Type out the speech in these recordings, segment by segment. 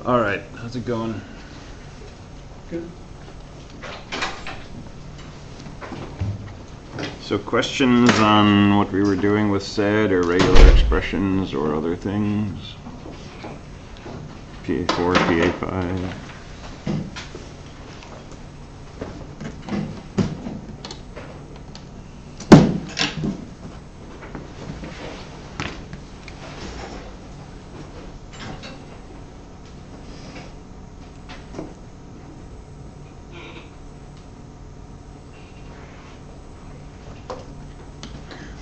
All right, how's it going? Good. So questions on what we were doing with said or regular expressions or other things? PA4, PA5.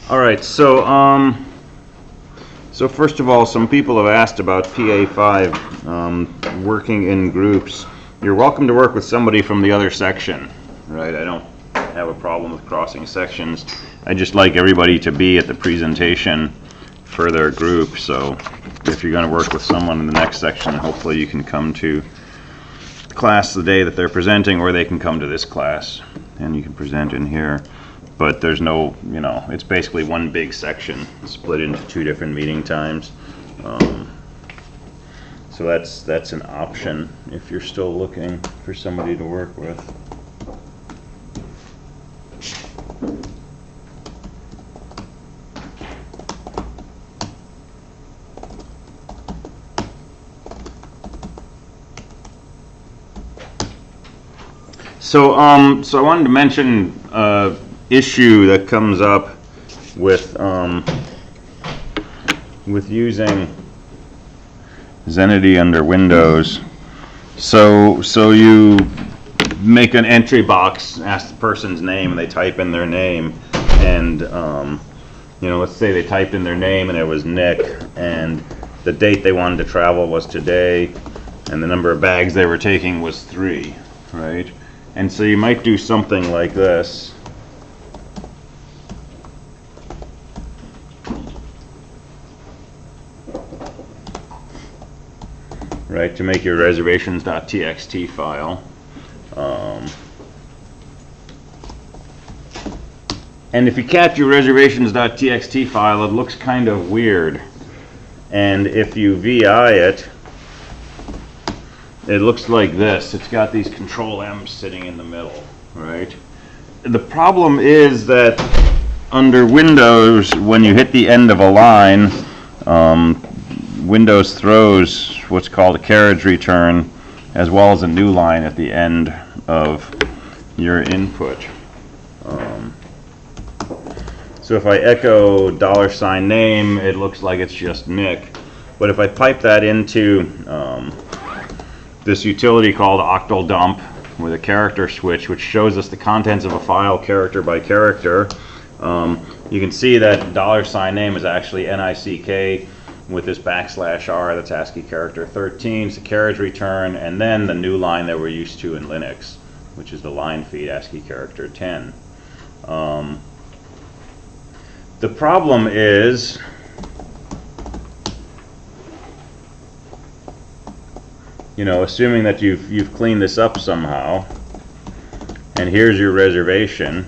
All right, so first of all, some people have asked about PA5 working in groups. You're welcome to work with somebody from the other section, right? I don't have a problem with crossing sections. I just like everybody to be at the presentation for their group. So if you're going to work with someone in the next section, hopefully you can come to class the day that they're presenting, or they can come to this class and you can present in here. But there's no, it's basically one big section split into two different meeting times. So that's an option if you're still looking for somebody to work with. So I wanted to mention issue that comes up with using Zenity under Windows. So you make an entry box, ask the person's name, and they type in their name, and let's say they typed in their name and it was Nick, and the date they wanted to travel was today, and the number of bags they were taking was 3, right? And so you might do something like this. Right, to make your reservations.txt file. And if you catch your reservations.txt file, it looks kind of weird. And if you VI it, it looks like this. It's got these control M's sitting in the middle, right? The problem is that under Windows, when you hit the end of a line, Windows throws what's called a carriage return as well as a new line at the end of your input. So if I echo $name, it looks like it's just Nick. But if I pipe that into this utility called octal dump with a character switch, which shows us the contents of a file character by character, you can see that $name is actually NICK with this \R, that's ASCII character 13, it's a carriage return, and then the new line that we're used to in Linux, which is the line feed ASCII character 10. The problem is assuming that you've cleaned this up somehow, and here's your reservation,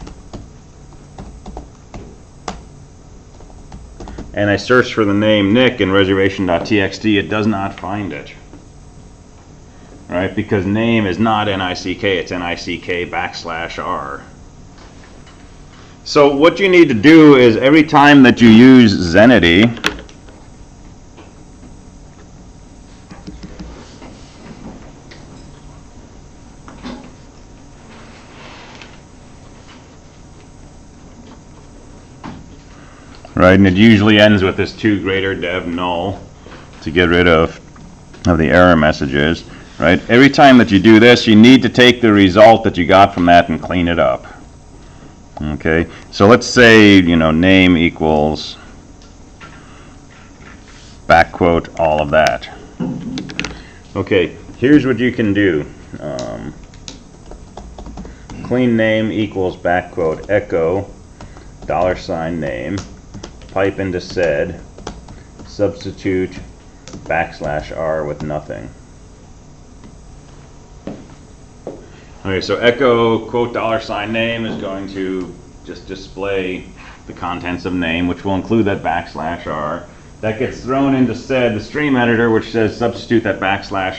and I search for the name Nick in reservation.txt, it does not find it. Right? Because name is not NICK, it's NICK \R. So what you need to do is every time that you use Zenity, right, and it usually ends with this to greater dev null to get rid of the error messages, right? Every time that you do this, you need to take the result that you got from that and clean it up. Okay, so let's say name equals all of that. Okay, here's what you can do. Clean name equals echo $name, pipe into sed, substitute \R with nothing. Okay, so echo $name is going to just display the contents of name, which will include that \R. that gets thrown into sed, the stream editor, which says substitute that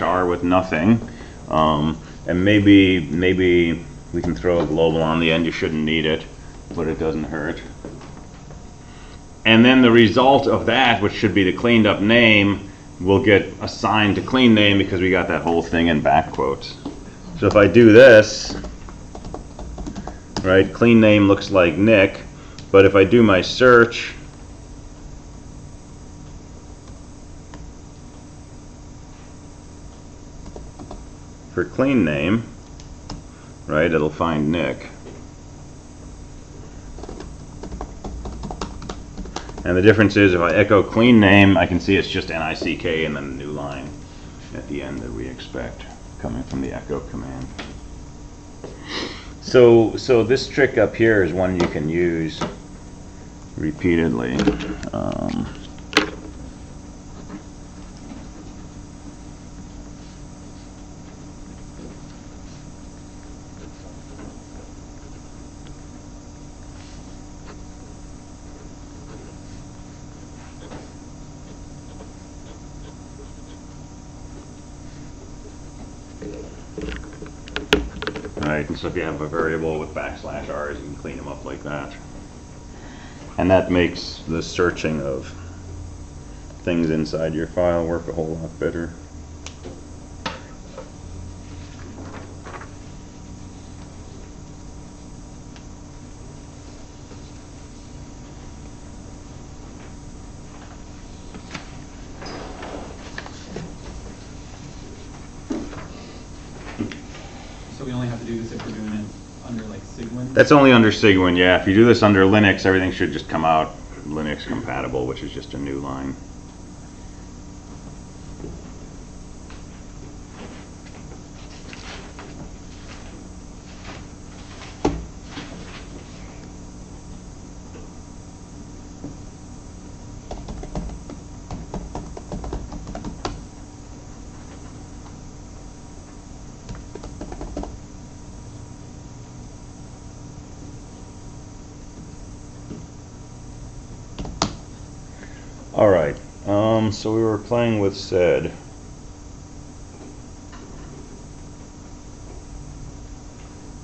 \r with nothing. And maybe we can throw a global on the end. You shouldn't need it, but it doesn't hurt. And then the result of that, which should be the cleaned up name, will get assigned to clean name because we got that whole thing in back quotes. So if I do this, right, clean name looks like Nick, but if I do my search, for clean name, right, it'll find Nick. And the difference is if I echo clean name, I can see it's just NICK and then a new line at the end that we expect coming from the echo command. So this trick up here is one you can use repeatedly. Right, and so if you have a variable with \r's, you can clean them up like that. And that makes the searching of things inside your file work a whole lot better. So we only have to do this if we're doing it under like Sigwin? That's only under Sigwin, yeah. If you do this under Linux, everything should just come out Linux compatible, which is just a new line. All right, so we were playing with sed.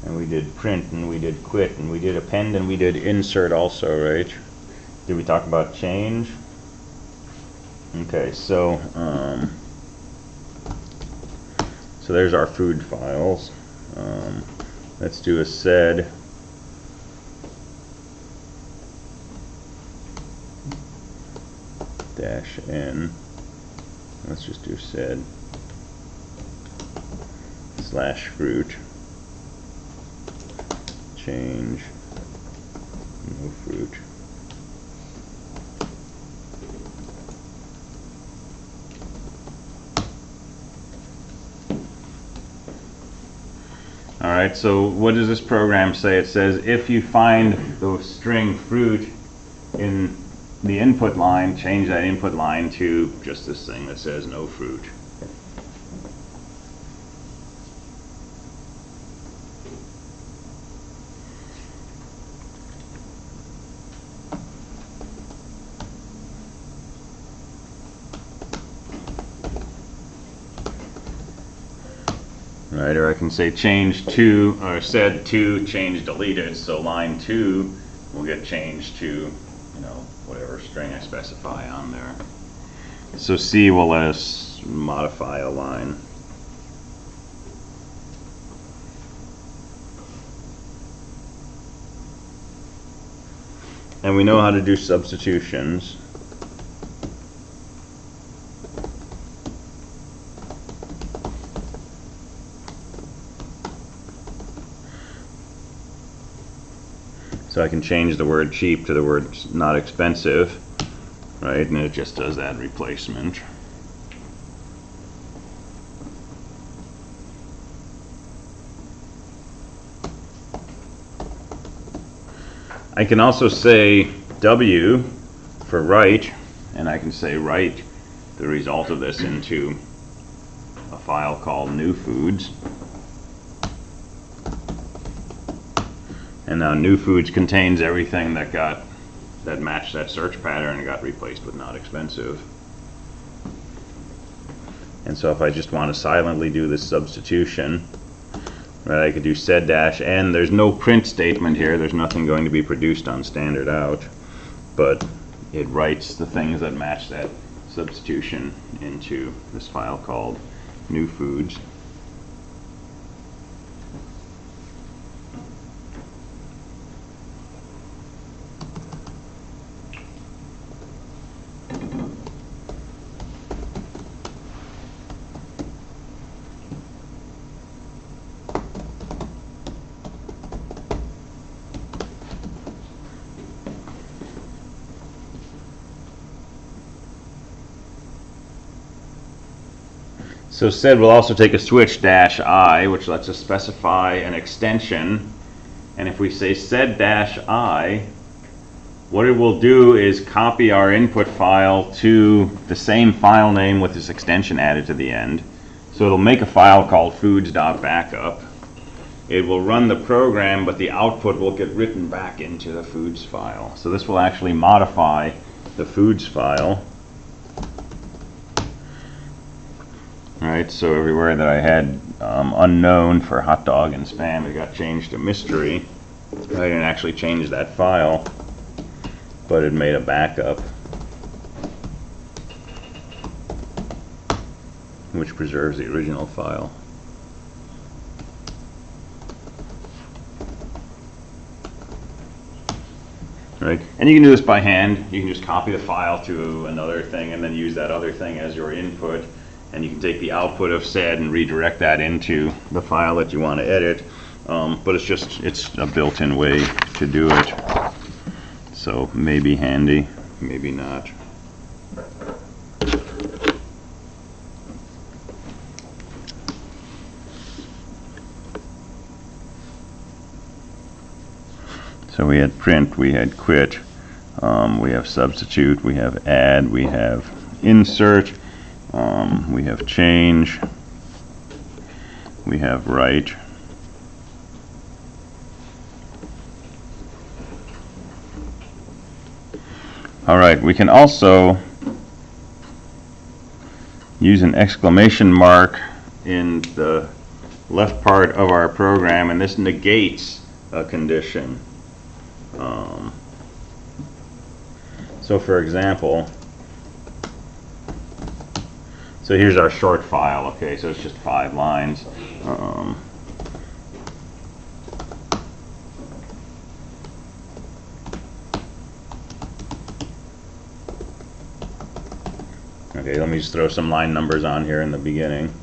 And we did print, and we did quit, and we did append, and we did insert also, right? Did we talk about change? Okay, so there's our food files. Let's do a sed. -n. Let's just do sed /fruit change no fruit. All right, so what does this program say? It says if you find the string fruit in the input line, change that input line to just this thing that says no fruit. Right, or I can say change to, or sed to change deleted, so line 2 will get changed to, you know, whatever string I specify on there. So C will let us modify a line. And we know how to do substitutions. So I can change the word cheap to the word not expensive, right? And it just does that replacement. I can also say W for write, and I can say write the result of this into a file called new foods. And now new foods contains everything that got that matched that search pattern and got replaced with not expensive. And so if I just want to silently do this substitution, right, I could do sed dash n. There's no print statement here. There's nothing going to be produced on standard out, but it writes the things that match that substitution into this file called new foods. So sed will also take a switch dash I, which lets us specify an extension. And if we say sed dash I, what it will do is copy our input file to the same file name with this extension added to the end. So it'll make a file called foods.backup. It will run the program, but the output will get written back into the foods file. So this will actually modify the foods file. Right, so everywhere that I had unknown for hot dog and spam, it got changed to mystery. I didn't actually change that file, but it made a backup, which preserves the original file. Right, and you can do this by hand. You can just copy the file to another thing and then use that other thing as your input. And you can take the output of sed and redirect that into the file that you want to edit. But it's a built-in way to do it. So maybe handy, maybe not. So we had print, we had quit, we have substitute, we have add, we have insert. We have change, we have write, alright, we can also use an exclamation mark in the left part of our program, and this negates a condition. So for example, so here's our short file, okay, so it's just 5 lines. Okay, let me just throw some line numbers on here in the beginning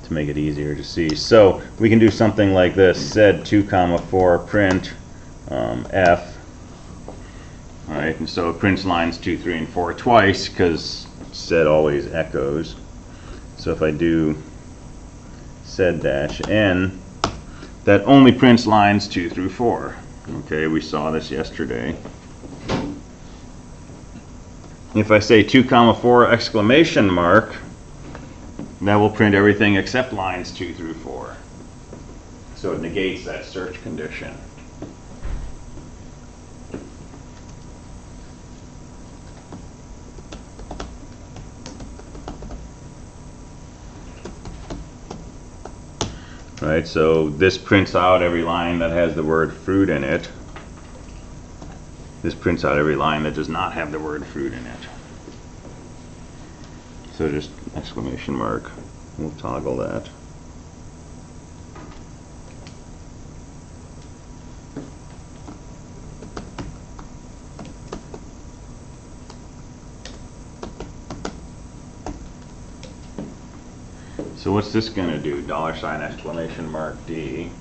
to make it easier to see. So we can do something like this, sed 2, 4, print f. Alright, and so it prints lines 2, 3, and 4 twice because sed always echoes. So if I do sed dash n, that only prints lines 2 through 4. Okay, we saw this yesterday. If I say 2, 4 exclamation mark, that will print everything except lines 2 through 4. So it negates that search condition. Right, so this prints out every line that has the word fruit in it. This prints out every line that does not have the word fruit in it. So just exclamation mark. We'll toggle that. So what's this going to do? $! Exclamation mark D.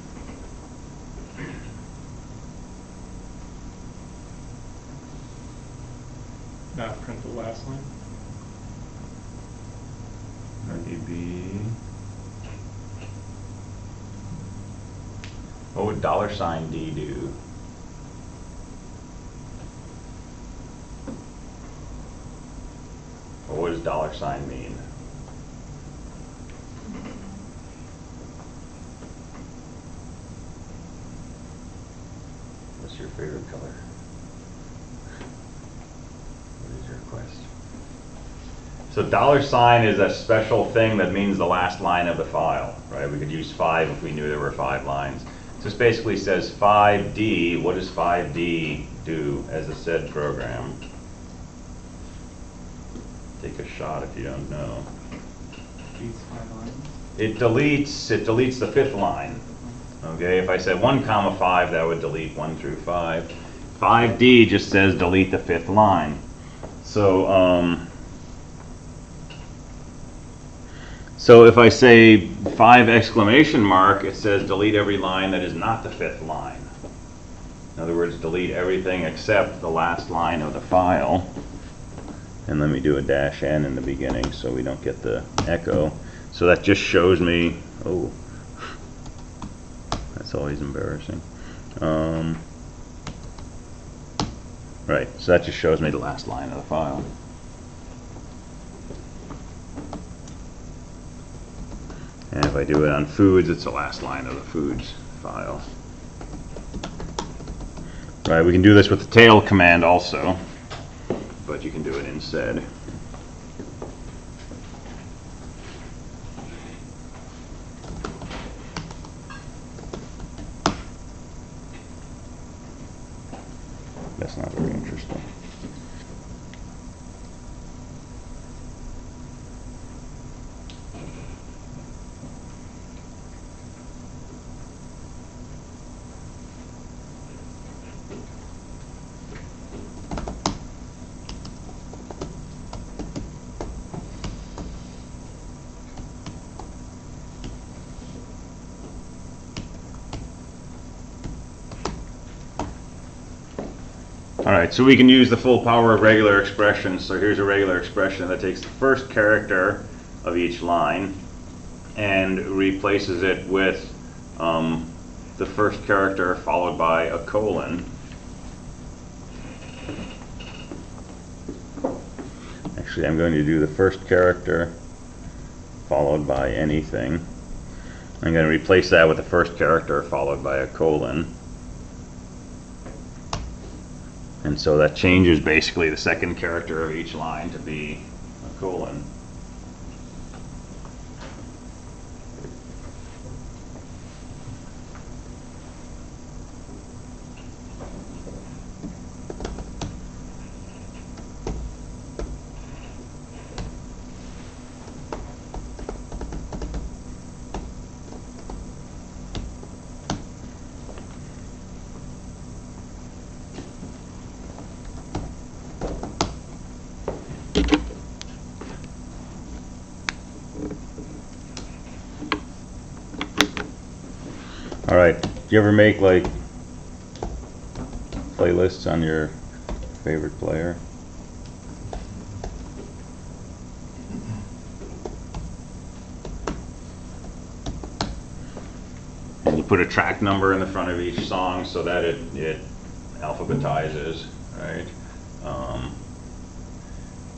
Not print the last line. RDB. What would $D do? Or what does $sign mean? What's your favorite color? question. So $sign is a special thing that means the last line of the file, right? We could use 5 if we knew there were 5 lines. So this basically says 5D. What does 5D do as a said program? Take a shot if you don't know. These 5 lines. It deletes the 5th line. Okay, if I said 1 comma 5, that would delete 1 through 5. 5D just says delete the 5th line. So if I say 5 exclamation mark, it says delete every line that is not the 5th line. In other words, delete everything except the last line of the file. And let me do a -n in the beginning so we don't get the echo. So that just shows me, oh, that's always embarrassing. Right, so that just shows me the last line of the file. And if I do it on foods, it's the last line of the foods file. Right, we can do this with the tail command also, but you can do it instead. That's not very interesting. Alright, so we can use the full power of regular expressions. So here's a regular expression that takes the first character of each line and replaces it with the first character followed by a colon. Actually, I'm going to do the first character followed by anything. I'm going to replace that with the first character followed by a colon. And so that changes basically the second character of each line to be a colon. Alright, do you ever make like playlists on your favorite player? And you put a track number in the front of each song so that it alphabetizes, right?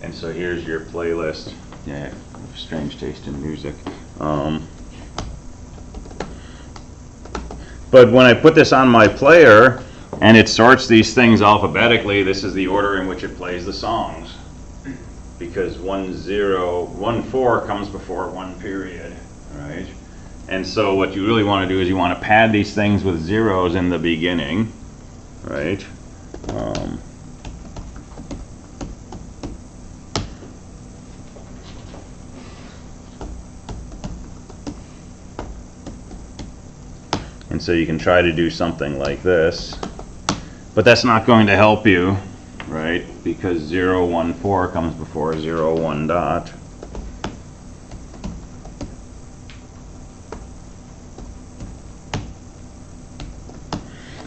And so here's your playlist. Yeah, strange taste in music. But when I put this on my player and it sorts these things alphabetically, this is the order in which it plays the songs. Because 1-4 comes before 1 period, right? And so what you really want to do is you want to pad these things with zeros in the beginning, right? And so you can try to do something like this, but that's not going to help you, right? Because 0-1-4 comes before 0-1 dot.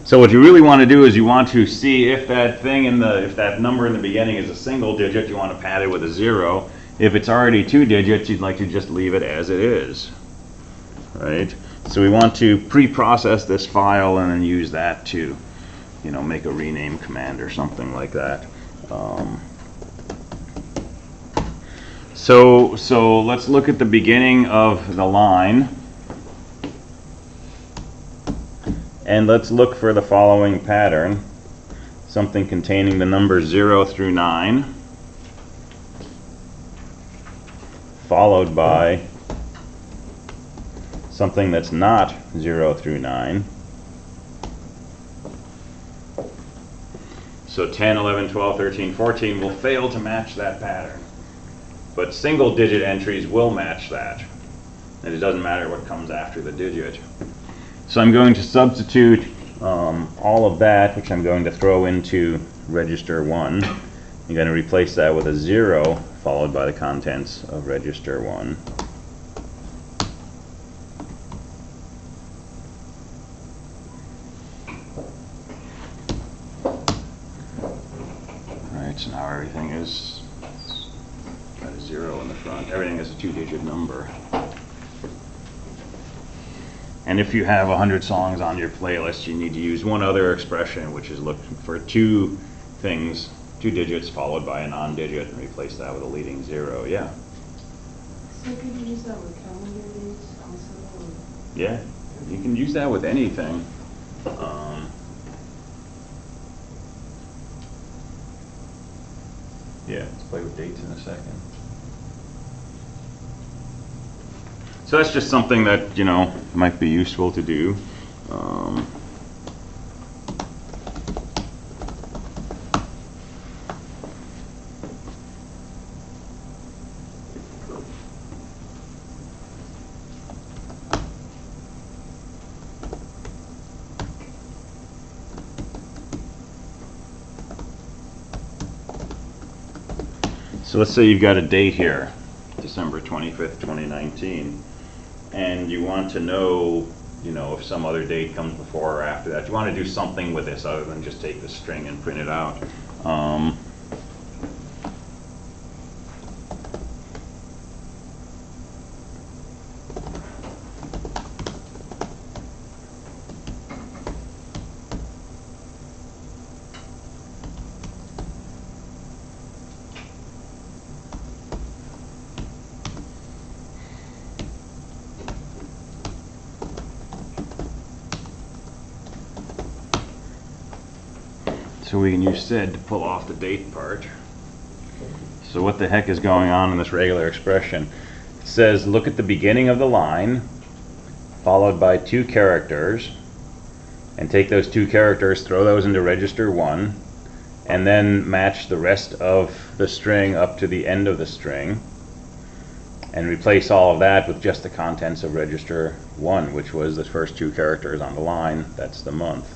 So what you really want to do is you want to see if that thing if that number in the beginning is a single digit, you want to pad it with a 0. If it's already 2 digits, you'd like to just leave it as it is, right? So we want to pre-process this file and then use that to, you know, make a rename command or something like that. So let's look at the beginning of the line. And let's look for the following pattern. Something containing the numbers 0 through 9. followed by something that's not 0 through 9. So 10, 11, 12, 13, 14 will fail to match that pattern. But single digit entries will match that. And it doesn't matter what comes after the digit. So I'm going to substitute all of that, which I'm going to throw into register 1. I'm going to replace that with a 0 followed by the contents of register 1. Alright, so now everything is got a 0 in the front. Everything is a 2-digit number. And if you have 100 songs on your playlist, you need to use one other expression, which is look for 2 things, 2 digits followed by a non-digit, and replace that with a leading 0. Yeah. So could you use that with calendar dates also? Or? Yeah, you can use that with anything. Yeah, let's play with dates in a second. So that's just something that, might be useful to do. So let's say you've got a date here, December 25th, 2019, and you want to know, if some other date comes before or after that. You want to do something with this other than just take the string and print it out. So we can use sed to pull off the date part. So what the heck is going on in this regular expression? It says look at the beginning of the line, followed by 2 characters, and take those 2 characters, throw those into register 1, and then match the rest of the string up to the end of the string, and replace all of that with just the contents of register 1, which was the first 2 characters on the line. That's the month.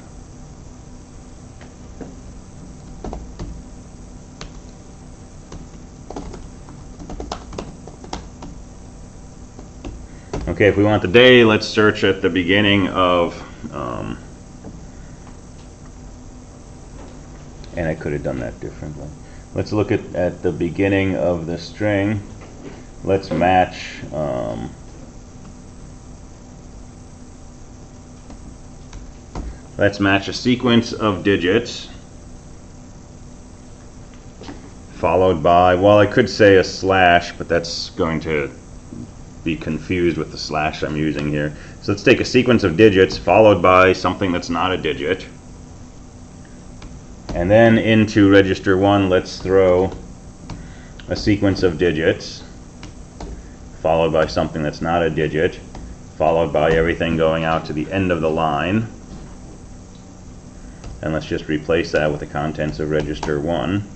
Okay, if we want the day, let's search at the beginning of, and I could have done that differently. Let's look at the beginning of the string. Let's match, a sequence of digits followed by, well, I could say a slash, but that's going to be confused with the slash I'm using here. So let's take a sequence of digits followed by something that's not a digit. And then into register 1, let's throw a sequence of digits followed by something that's not a digit, followed by everything going out to the end of the line. And let's just replace that with the contents of register 1.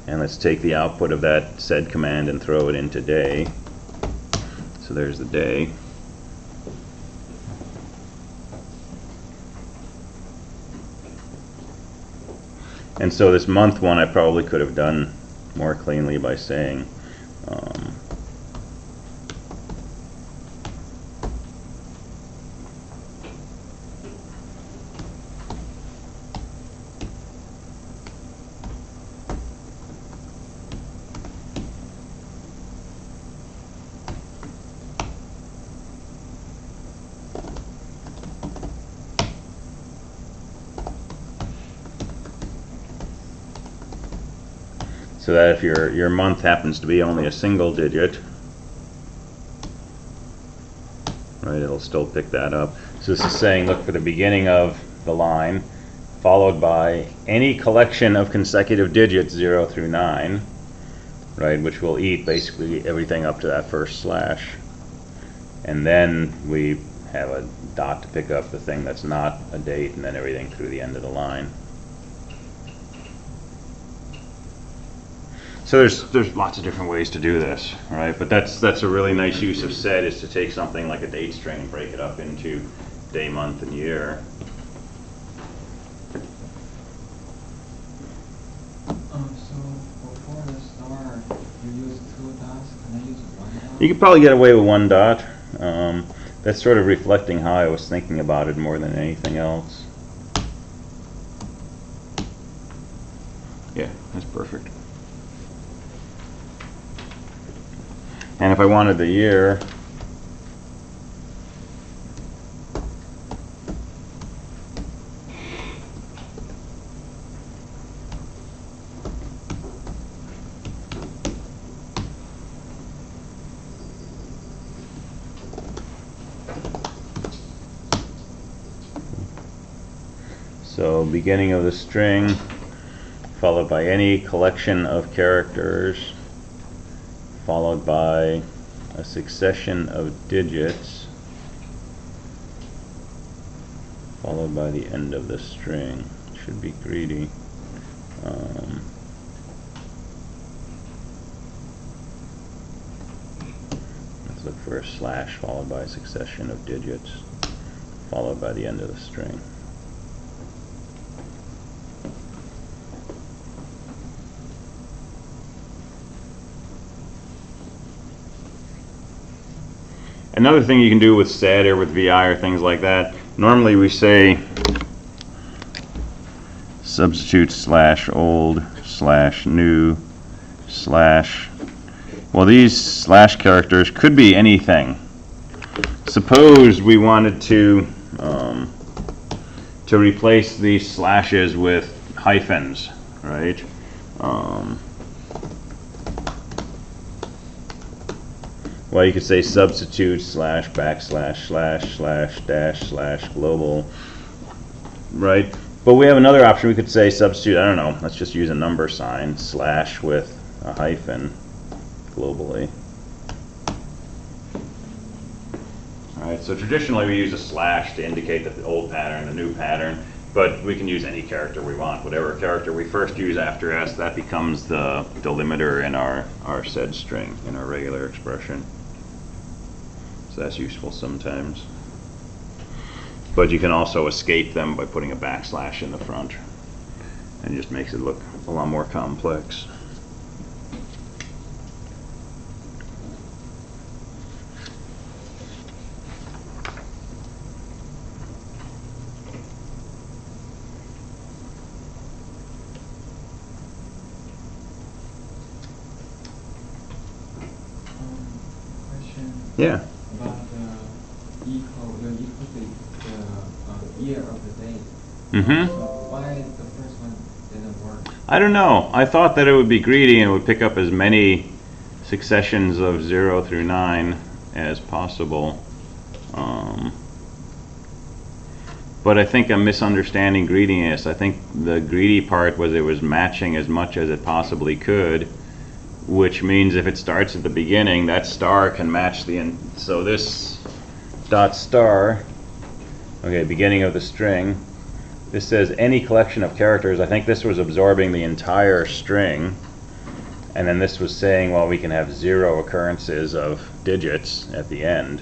And let's take the output of that sed command and throw it into day. So there's the day. And so this month one I probably could have done more cleanly by saying so that if your month happens to be only a single digit, right, it'll still pick that up. So this is saying look for the beginning of the line followed by any collection of consecutive digits 0 through 9. right, which will eat basically everything up to that first slash. And then we have a dot to pick up the thing that's not a date, and then everything through the end of the line. So there's lots of different ways to do this, right? But that's a really nice use of sed, is to take something like a date string and break it up into day, month, and year. So before the star, you use 2 dots. Can I use 1 dot? You could probably get away with 1 dot. That's sort of reflecting how I was thinking about it more than anything else. Yeah, that's perfect. And if I wanted the year, so beginning of the string followed by any collection of characters followed by a succession of digits followed by the end of the string. Should be greedy. Let's look for a slash followed by a succession of digits followed by the end of the string. Another thing you can do with sed or with VI or things like that, normally we say substitute slash old slash new slash, well, these slash characters could be anything. Suppose we wanted to replace these slashes with hyphens, right? Well, you could say substitute slash backslash slash slash dash slash global, right? But we have another option. We could say substitute, I don't know, let's just use a number sign, slash with a hyphen globally. Alright, so traditionally we use a slash to indicate the old pattern, the new pattern, but we can use any character we want. Whatever character we first use after S, that becomes the delimiter in our sed string, in our regular expression. So that's useful sometimes. But you can also escape them by putting a backslash in the front, and it just makes it look a lot more complex. Question Yeah. about the equal to the year of the day. Mm-hmm. So why the first one didn't work? I don't know. I thought that it would be greedy and it would pick up as many successions of 0 through 9 as possible. But I think I'm misunderstanding greediness. I think the greedy part was it was matching as much as it possibly could, which means if it starts at the beginning, that star can match the end. So this dot star, okay, beginning of the string, this says any collection of characters. I think this was absorbing the entire string, and then this was saying, well, we can have 0 occurrences of digits at the end.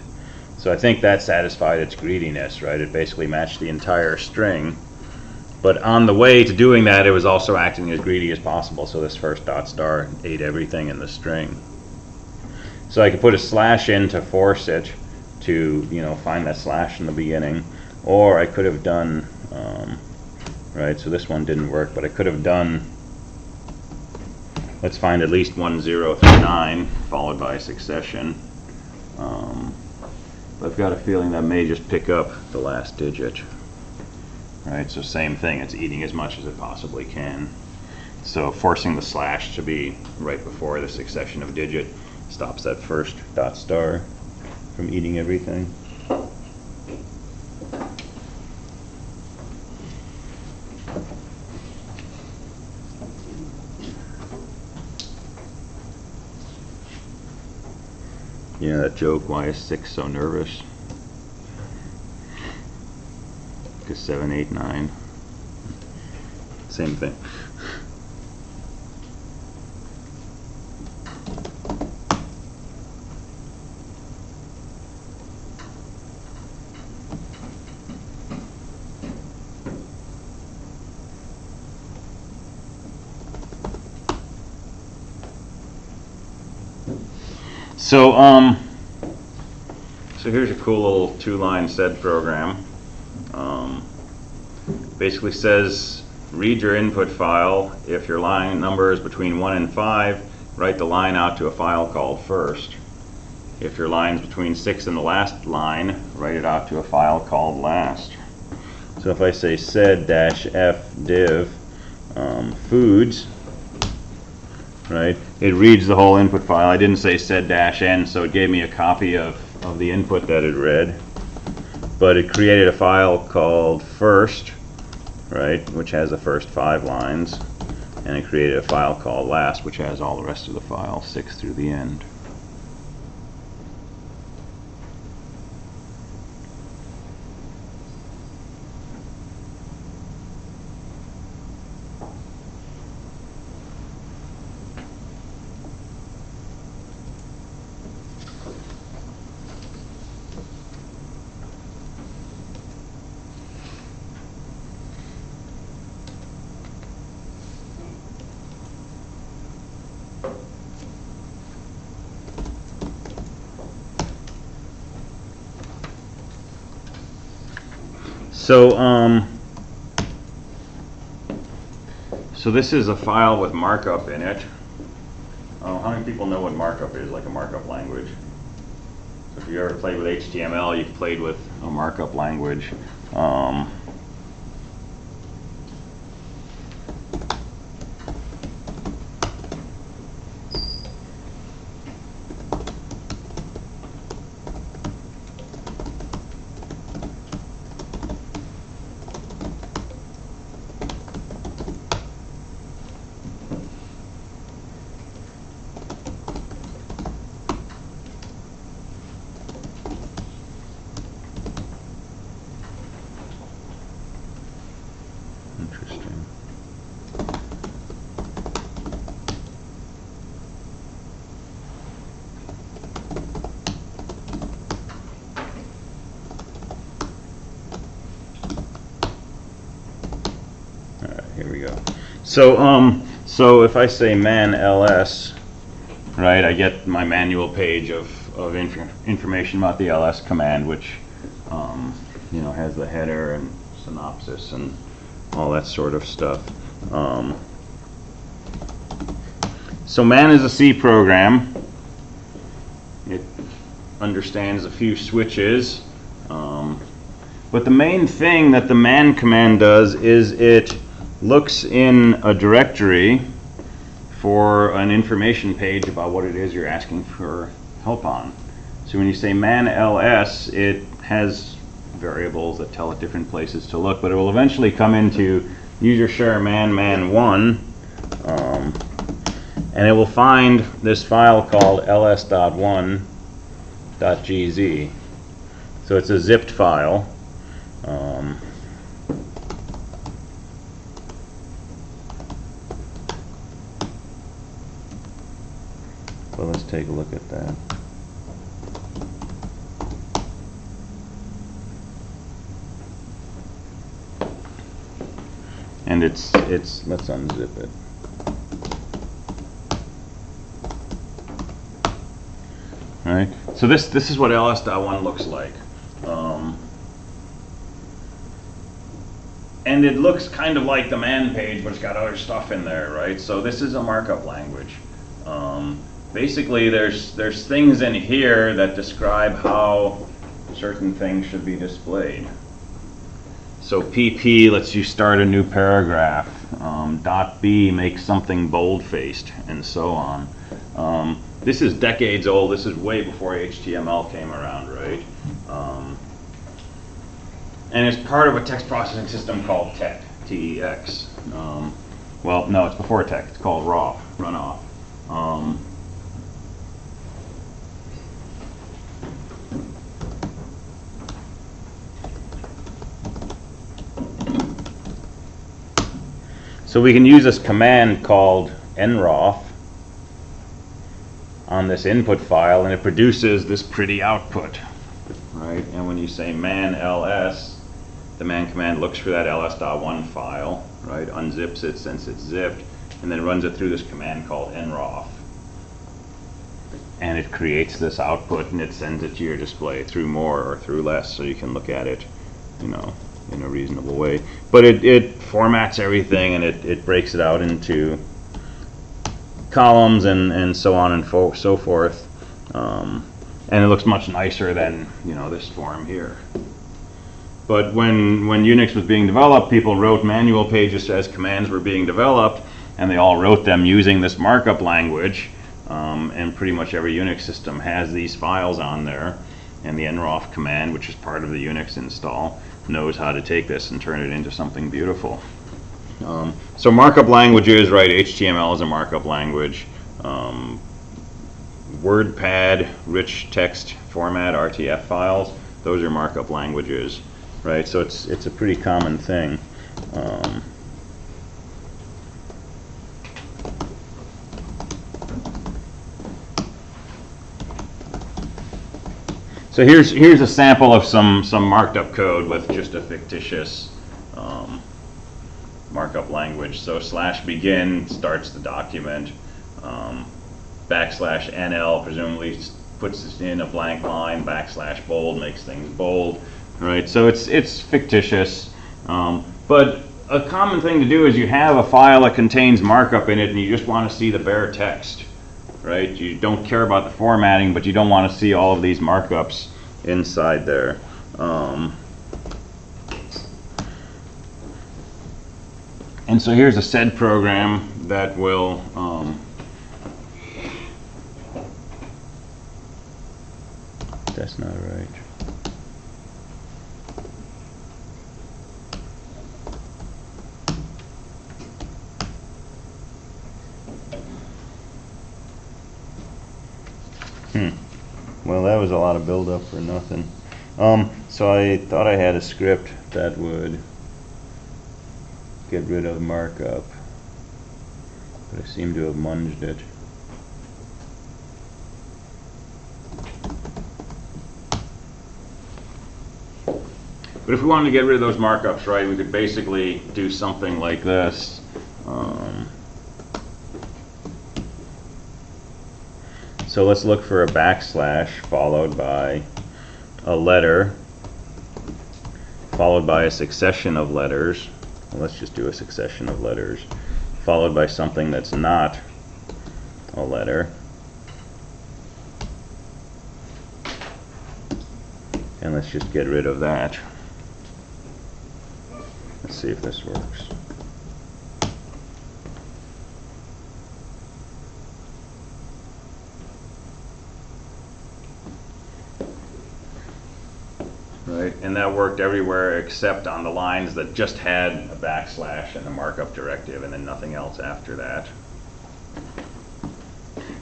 So I think that satisfied its greediness, right? It basically matched the entire string. But on the way to doing that, it was also acting as greedy as possible. So this first dot star ate everything in the string. So I could put a slash in to force it to, you know, find that slash in the beginning. Or I could have done, right, so this one didn't work, but I could have done, let's find at least 1 0 through 9, followed by a succession. But I've got a feeling that may just pick up the last digit. Right, so same thing, it's eating as much as it possibly can. So forcing the slash to be right before the succession of digit stops that first dot star from eating everything. Yeah, that joke, why is 6 so nervous? Because 7, 8, 9. Same thing. So here's a cool little 2-line sed program. Basically says, read your input file. If your line number is between 1 and 5, write the line out to a file called first. If your line's between 6 and the last line, write it out to a file called last. So if I say sed-f div foods, right, it reads the whole input file. I didn't say sed-n, so it gave me a copy of the input that it read. But it created a file called first, right, which has the first 5 lines. And it created a file called last, which has all the rest of the file, 6 through the end. So this is a file with markup in it. How many people know what markup is, like a markup language? So if you ever played with HTML, you've played with a markup language. Interesting. All right, here we go. So if I say man ls, right, I get my manual page of information about the ls command, which you know, has the header and synopsis and all that sort of stuff. So man is a C program. It understands a few switches. But the main thing that the man command does is it looks in a directory for an information page about what it is you're asking for help on. So when you say man ls, it has variables that tell it different places to look, but it will eventually come into user share man1, and it will find this file called ls.1.gz. So it's a zipped file. So let's take a look at that. And it's let's unzip it. All right. So this is what ls.1 looks like. And it looks kind of like the man page, but it's got other stuff in there, right? So this is a markup language. Basically, there's things in here that describe how certain things should be displayed. So PP lets you start a new paragraph. .b makes something bold-faced, and so on. This is decades old. This is way before HTML came around, right? And it's part of a text processing system called TEX, T-E-X. Well, no, it's before TEX. It's called RAW, runoff. So we can use this command called nroff on this input file, and it produces this pretty output, right? And when you say man ls, the man command looks for that ls.1 file, right? Unzips it since it's zipped, and then runs it through this command called nroff. And it creates this output, and it sends it to your display through more or through less, so you can look at it, you know, in a reasonable way. But it formats everything, and it breaks it out into columns and so on and so forth. And it looks much nicer than, you know, this form here. But when Unix was being developed, people wrote manual pages as commands were being developed, and they all wrote them using this markup language. And pretty much every Unix system has these files on there, and the nroff command, which is part of the Unix install, knows how to take this and turn it into something beautiful. So markup languages, right? HTML is a markup language. WordPad, rich text format, RTF files, those are markup languages, right? So it's a pretty common thing. So here's a sample of some marked up code with just a fictitious markup language. So /begin starts the document. \NL presumably puts this in a blank line. \bold makes things bold. Right. So it's fictitious. But a common thing to do is you have a file that contains markup in it, and you just want to see the bare text. Right? You don't care about the formatting, but you don't want to see all of these markups inside there. And so here's a sed program that will that's not right. Well, that was a lot of build-up for nothing. So I thought I had a script that would get rid of markup, but I seem to have munged it. But if we wanted to get rid of those markups, right, we could basically do something like this. So let's look for a \, followed by a letter, followed by a succession of letters. Well, let's just do a succession of letters, followed by something that's not a letter. And let's just get rid of that. Let's see if this works. Right, and that worked everywhere except on the lines that just had a \, and a markup directive, and then nothing else after that.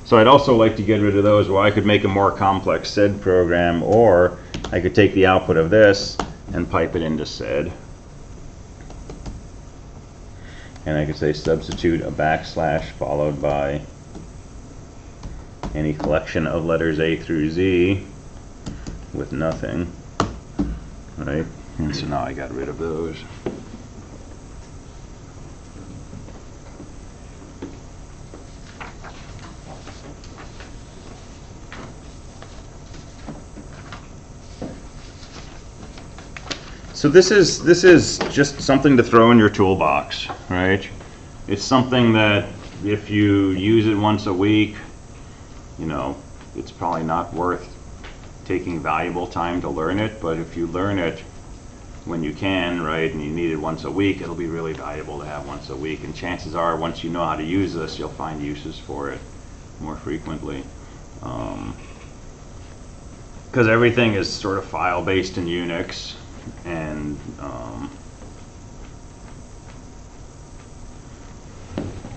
So I'd also like to get rid of those. Well, I could make a more complex sed program, or I could take the output of this and pipe it into sed. And I could say substitute a \, followed by any collection of letters A through Z with nothing. Right, and so now I got rid of those. So this is just something to throw in your toolbox, right? It's something that if you use it once a week, you know, it's probably not worth taking valuable time to learn it, but if you learn it when you can, right, and you need it once a week, it'll be really valuable to have once a week. And chances are, once you know how to use this, you'll find uses for it more frequently. Because everything is sort of file-based in Unix, and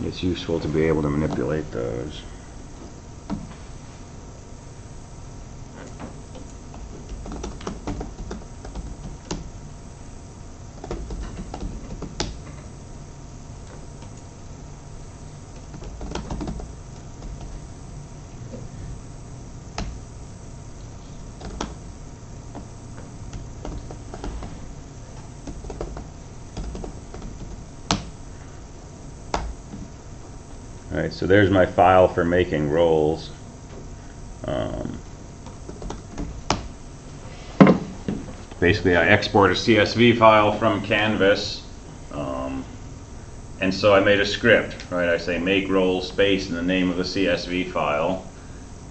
it's useful to be able to manipulate those. Alright, so there's my file for making rolls. Basically, I export a CSV file from Canvas, and so I made a script, right? I say make roll space in the name of the CSV file.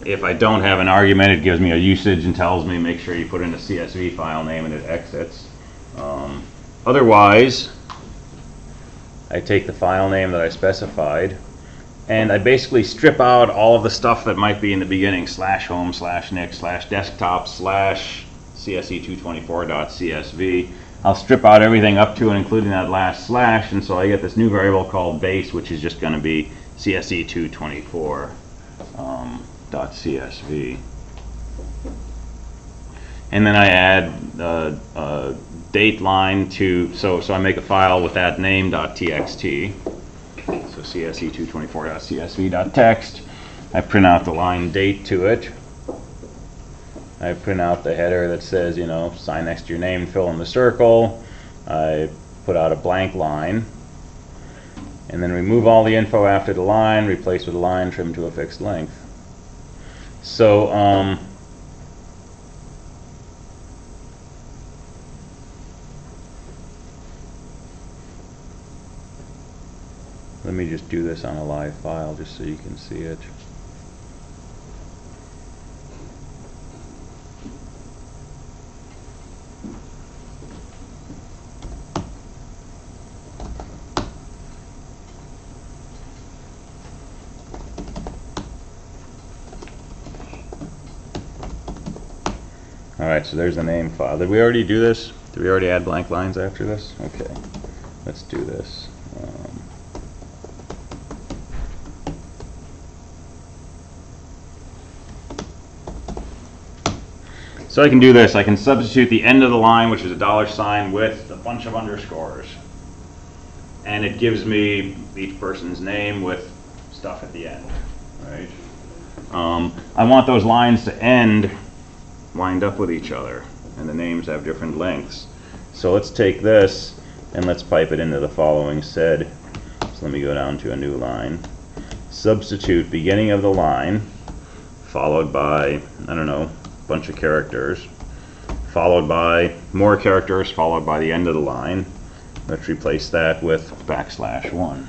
If I don't have an argument, it gives me a usage and tells me make sure you put in a CSV file name and it exits. Otherwise, I take the file name that I specified, and I basically strip out all of the stuff that might be in the beginning, /home, /nic, /desktop, /CSE224.csv. I'll strip out everything up to and including that last slash, and so I get this new variable called base, which is just going to be CSE224.csv. And then I add a date line to, so I make a file with that name .txt. So CSE224.csv.text. I print out the line date to it. I print out the header that says, sign next to your name, fill in the circle. I put out a blank line. And then remove all the info after the line, replace with a line, trim to a fixed length. So, let me just do this on a live file just so you can see it. Alright, so there's the name file. Did we already do this? Did we already add blank lines after this? Okay, let's do this. So I can do this. I can substitute the end of the line, which is a $, with a bunch of underscores. And it gives me each person's name with stuff at the end. Right? I want those lines to end lined up with each other, and the names have different lengths. So let's take this and let's pipe it into the following sed. So let me go down to a new line. Substitute beginning of the line, followed by, I don't know, bunch of characters, followed by more characters, followed by the end of the line. Let's replace that with \1.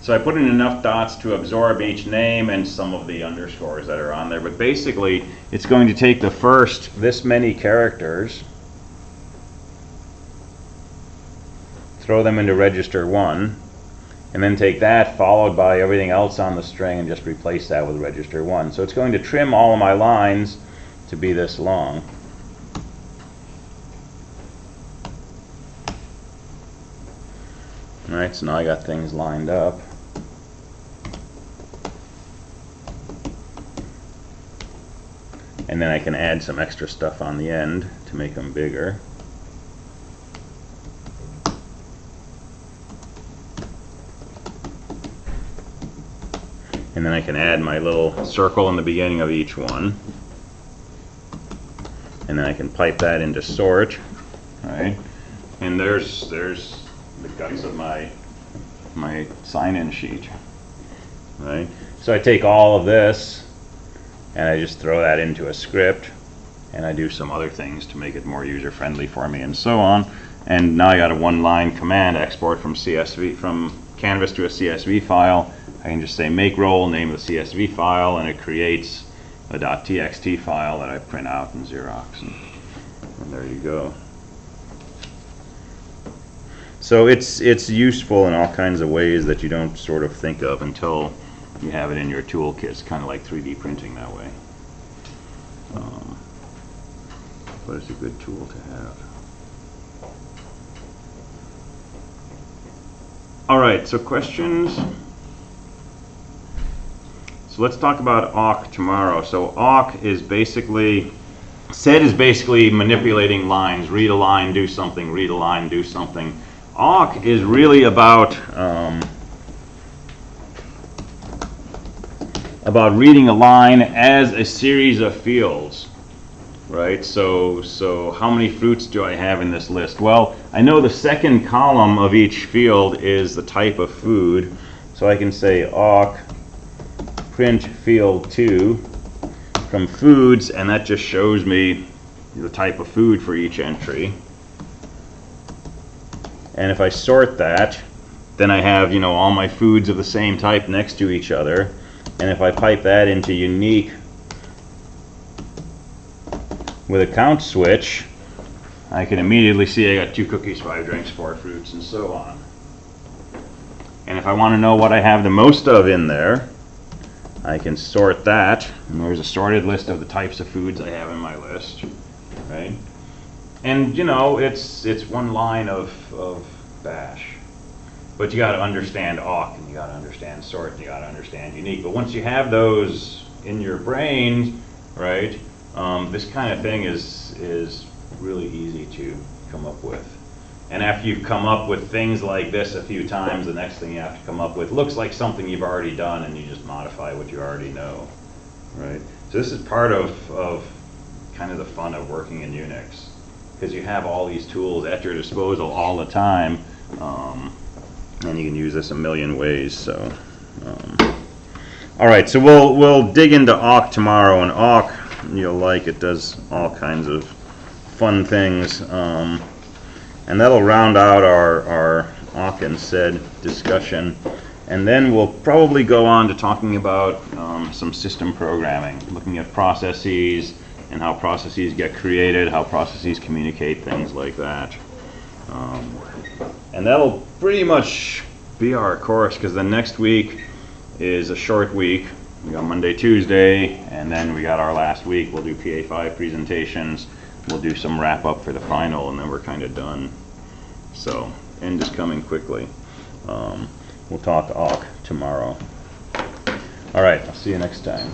So I put in enough dots to absorb each name and some of the underscores that are on there, but basically it's going to take the first this many characters, throw them into register 1, and then take that followed by everything else on the string and just replace that with register 1. So it's going to trim all of my lines to be this long. Alright, so now I got things lined up. And then I can add some extra stuff on the end to make them bigger. And then I can add my little circle in the beginning of each one. And then I can pipe that into sort. Right? And there's the guts of my sign-in sheet. Right? So I take all of this and I just throw that into a script, and I do some other things to make it more user-friendly for me and so on. And now I got a one-line command export from Canvas to a CSV file. I can just say make roll, name of the CSV file, and it creates a .txt file that I print out and Xerox, and there you go. So it's useful in all kinds of ways that you don't sort of think of until you have it in your toolkit. It's kind of like 3D printing that way. But it's a good tool to have. All right, so questions? So let's talk about awk tomorrow. So awk is basically, sed is basically manipulating lines. Read a line, do something, read a line, do something. Awk is really about reading a line as a series of fields, right? So how many fruits do I have in this list? Well, I know the second column of each field is the type of food, So I can say awk print field 2 from foods, and that just shows me the type of food for each entry. And if I sort that, then I have, you know, all my foods of the same type next to each other. And if I pipe that into unique with a count switch, I can immediately see I got 2 cookies, 5 drinks, 4 fruits, and so on. And if I want to know what I have the most of in there, I can sort that, and there's a sorted list of the types of foods I have in my list, right? And you know, it's one line of bash, but you got to understand awk, and you got to understand sort, and you got to understand unique. But once you have those in your brain, right, this kind of thing is really easy to come up with. And after you've come up with things like this a few times, the next thing you have to come up with looks like something you've already done, and you just modify what you already know, right? So this is part of kind of the fun of working in Unix, because you have all these tools at your disposal all the time, and you can use this a million ways. So, all right, so we'll dig into awk tomorrow, and awk, you'll like, it does all kinds of fun things. And that'll round out our awk and sed discussion. And then we'll probably go on to talking about some system programming, looking at processes and how processes get created, how processes communicate, things like that. And that'll pretty much be our course, because the next week is a short week. We got Monday, Tuesday, and then we got our last week. We'll do PA5 presentations. We'll do some wrap up for the final, and then we're kind of done. So, end is coming quickly. We'll talk awk tomorrow. All right, I'll see you next time.